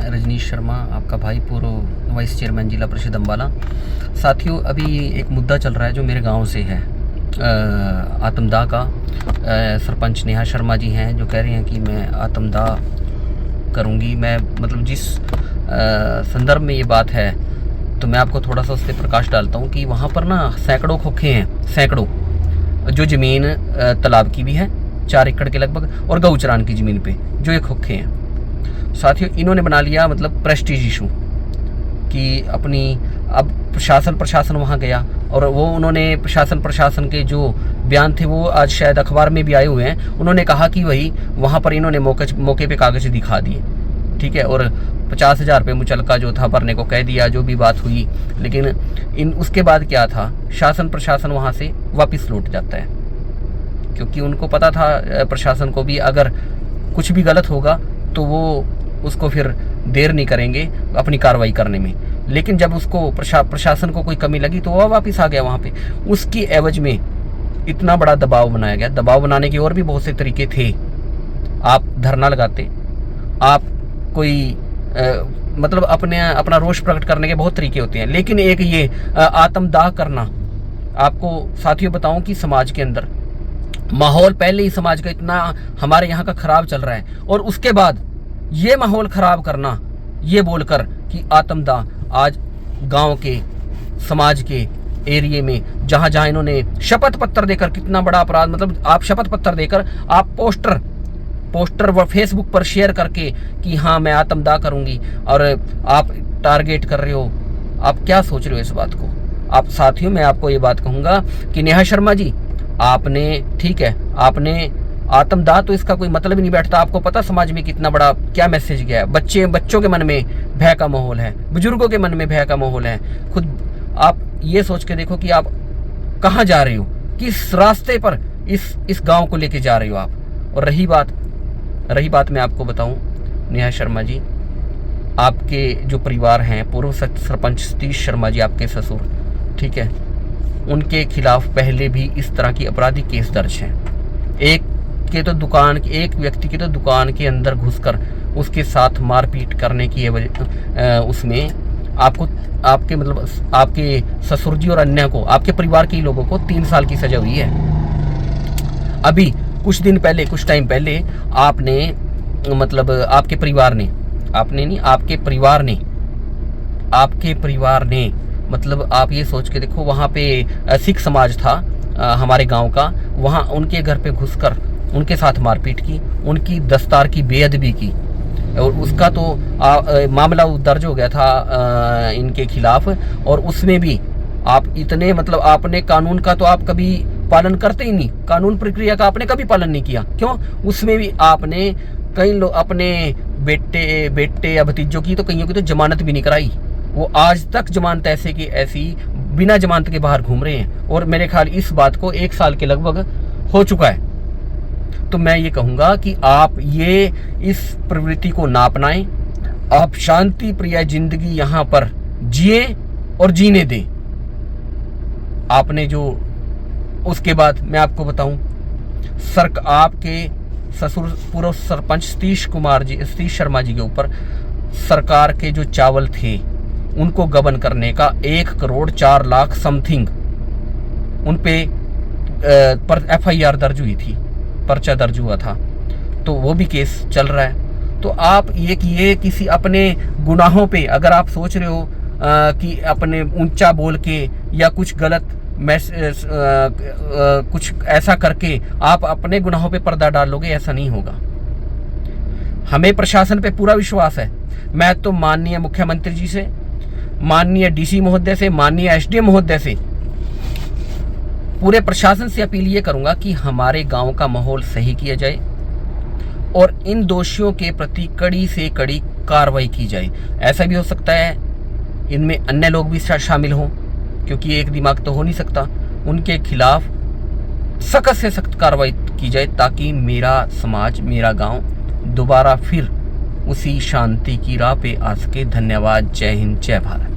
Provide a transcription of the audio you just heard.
मैं रजनीश शर्मा, आपका भाई, पूर्व वाइस चेयरमैन जिला परिषद अम्बाला। साथियों, अभी एक मुद्दा चल रहा है जो मेरे गांव से है, आत्मदाह का। सरपंच नेहा शर्मा जी हैं जो कह रही हैं कि मैं आत्मदाह करूंगी। मैं मतलब जिस संदर्भ में ये बात है, तो मैं आपको थोड़ा सा उस पर प्रकाश डालता हूँ कि वहाँ पर ना सैकड़ों खोखे हैं, सैकड़ों, जो ज़मीन तालाब की भी है 4 एकड़ के लगभग, और गौचरान की ज़मीन पे जो ये खोखे हैं। साथियों, इन्होंने बना लिया मतलब प्रेस्टीज इशू कि अपनी, अब प्रशासन वहाँ गया और वो उन्होंने प्रशासन के जो बयान थे वो आज शायद अखबार में भी आए हुए हैं। उन्होंने कहा कि वही वहाँ पर इन्होंने मौके पे कागज़ दिखा दिए, ठीक है, और 50,000 रुपये मुचलका जो था भरने को कह दिया, जो भी बात हुई। लेकिन उसके बाद क्या था, प्रशासन वहाँ से वापस लौट जाता है, क्योंकि उनको पता था प्रशासन को भी अगर कुछ भी गलत होगा तो वो उसको फिर देर नहीं करेंगे अपनी कार्रवाई करने में। लेकिन जब उसको प्रशासन को कोई कमी लगी तो वह वापस आ गया वहाँ पे। उसकी एवज में इतना बड़ा दबाव बनाया गया। दबाव बनाने के और भी बहुत से तरीके थे। आप धरना लगाते, आप कोई मतलब अपना रोष प्रकट करने के बहुत तरीके होते हैं, लेकिन एक ये आत्मदाह करना, आपको साथियों बताऊं कि समाज के अंदर माहौल पहले ही समाज का इतना हमारे यहाँ का खराब चल रहा है, और उसके बाद ये माहौल खराब करना, ये बोलकर कि आत्मदाह, आज गांव के, समाज के एरिए में जहां जहां इन्होंने शपथ पत्र देकर, कितना बड़ा अपराध, मतलब आप शपथ पत्र देकर आप पोस्टर व फेसबुक पर शेयर करके कि हाँ मैं आत्मदाह करूंगी, और आप टारगेट कर रहे हो। आप क्या सोच रहे हो इस बात को? आप साथियों, मैं आपको ये बात कहूंगा कि नेहा शर्मा जी, आपने, ठीक है, आपने आत्मदाह, तो इसका कोई मतलब ही नहीं बैठता। आपको पता समाज में कितना बड़ा क्या मैसेज गया है। बच्चों के मन में भय का माहौल है, बुजुर्गों के मन में भय का माहौल है। खुद आप ये सोच के देखो कि आप कहाँ जा रहे हो, किस रास्ते पर इस गांव को लेके जा रहे हो आप। और रही बात मैं आपको बताऊं नेहा शर्मा जी, आपके जो परिवार हैं, पूर्व सरपंच सतीश शर्मा जी, आपके ससुर, ठीक है, उनके खिलाफ पहले भी इस तरह की आपराधिक केस दर्ज हैं। एक व्यक्ति की तो दुकान के अंदर घुसकर उसके साथ मारपीट करने की उसमें आपके ससुर जी और अन्य को, आपके परिवार के लोगों को 3 साल की सजा हुई है। अभी कुछ टाइम पहले आपने, मतलब आपके परिवार ने मतलब आप ये सोच के देखो, वहाँ पे सिख समाज था हमारे गांव का, वहाँ उनके घर पे घुसकर उनके साथ मारपीट की, उनकी दस्तार की बेअदबी की, और उसका तो मामला दर्ज हो गया था इनके खिलाफ। और उसमें भी आप इतने, मतलब आपने कानून का तो आप कभी पालन करते ही नहीं, कानून प्रक्रिया का आपने कभी पालन नहीं किया। क्यों? उसमें भी आपने कई लोग, अपने बेटे या भतीजों की, तो कईयों की तो जमानत भी नहीं कराई। वो आज तक जमानत ऐसी बिना जमानत के बाहर घूम रहे हैं, और मेरे ख्याल इस बात को 1 साल के लगभग हो चुका है। तो मैं ये कहूँगा कि आप ये इस प्रवृत्ति को ना अपनाएं। आप शांति प्रिय जिंदगी यहाँ पर जिए और जीने दें। आपने जो, उसके बाद मैं आपको बताऊं, आपके ससुर पूर्व सरपंच सतीश शर्मा जी के ऊपर सरकार के जो चावल थे उनको गबन करने का 1,04,00,000 समथिंग उन पे FIR दर्ज हुई थी, पर्चा दर्ज हुआ था, तो वो भी केस चल रहा है। तो आप ये किसी अपने गुनाहों पे अगर आप सोच रहे हो कि अपने ऊंचा बोल के या कुछ गलत कुछ ऐसा करके आप अपने गुनाहों पे पर्दा डाल लोगे, ऐसा नहीं होगा। हमें प्रशासन पे पूरा विश्वास है। मैं तो माननीय मुख्यमंत्री जी से, माननीय DC महोदय से, माननीय SDM महोदय से, पूरे प्रशासन से अपील ये करूंगा कि हमारे गांव का माहौल सही किया जाए और इन दोषियों के प्रति कड़ी से कड़ी कार्रवाई की जाए। ऐसा भी हो सकता है इनमें अन्य लोग भी शामिल हों, क्योंकि एक दिमाग तो हो नहीं सकता। उनके खिलाफ सख्त से सख्त कार्रवाई की जाए, ताकि मेरा समाज, मेरा गांव दोबारा फिर उसी शांति की राह पे आ सके। धन्यवाद। जय हिंद, जय भारत।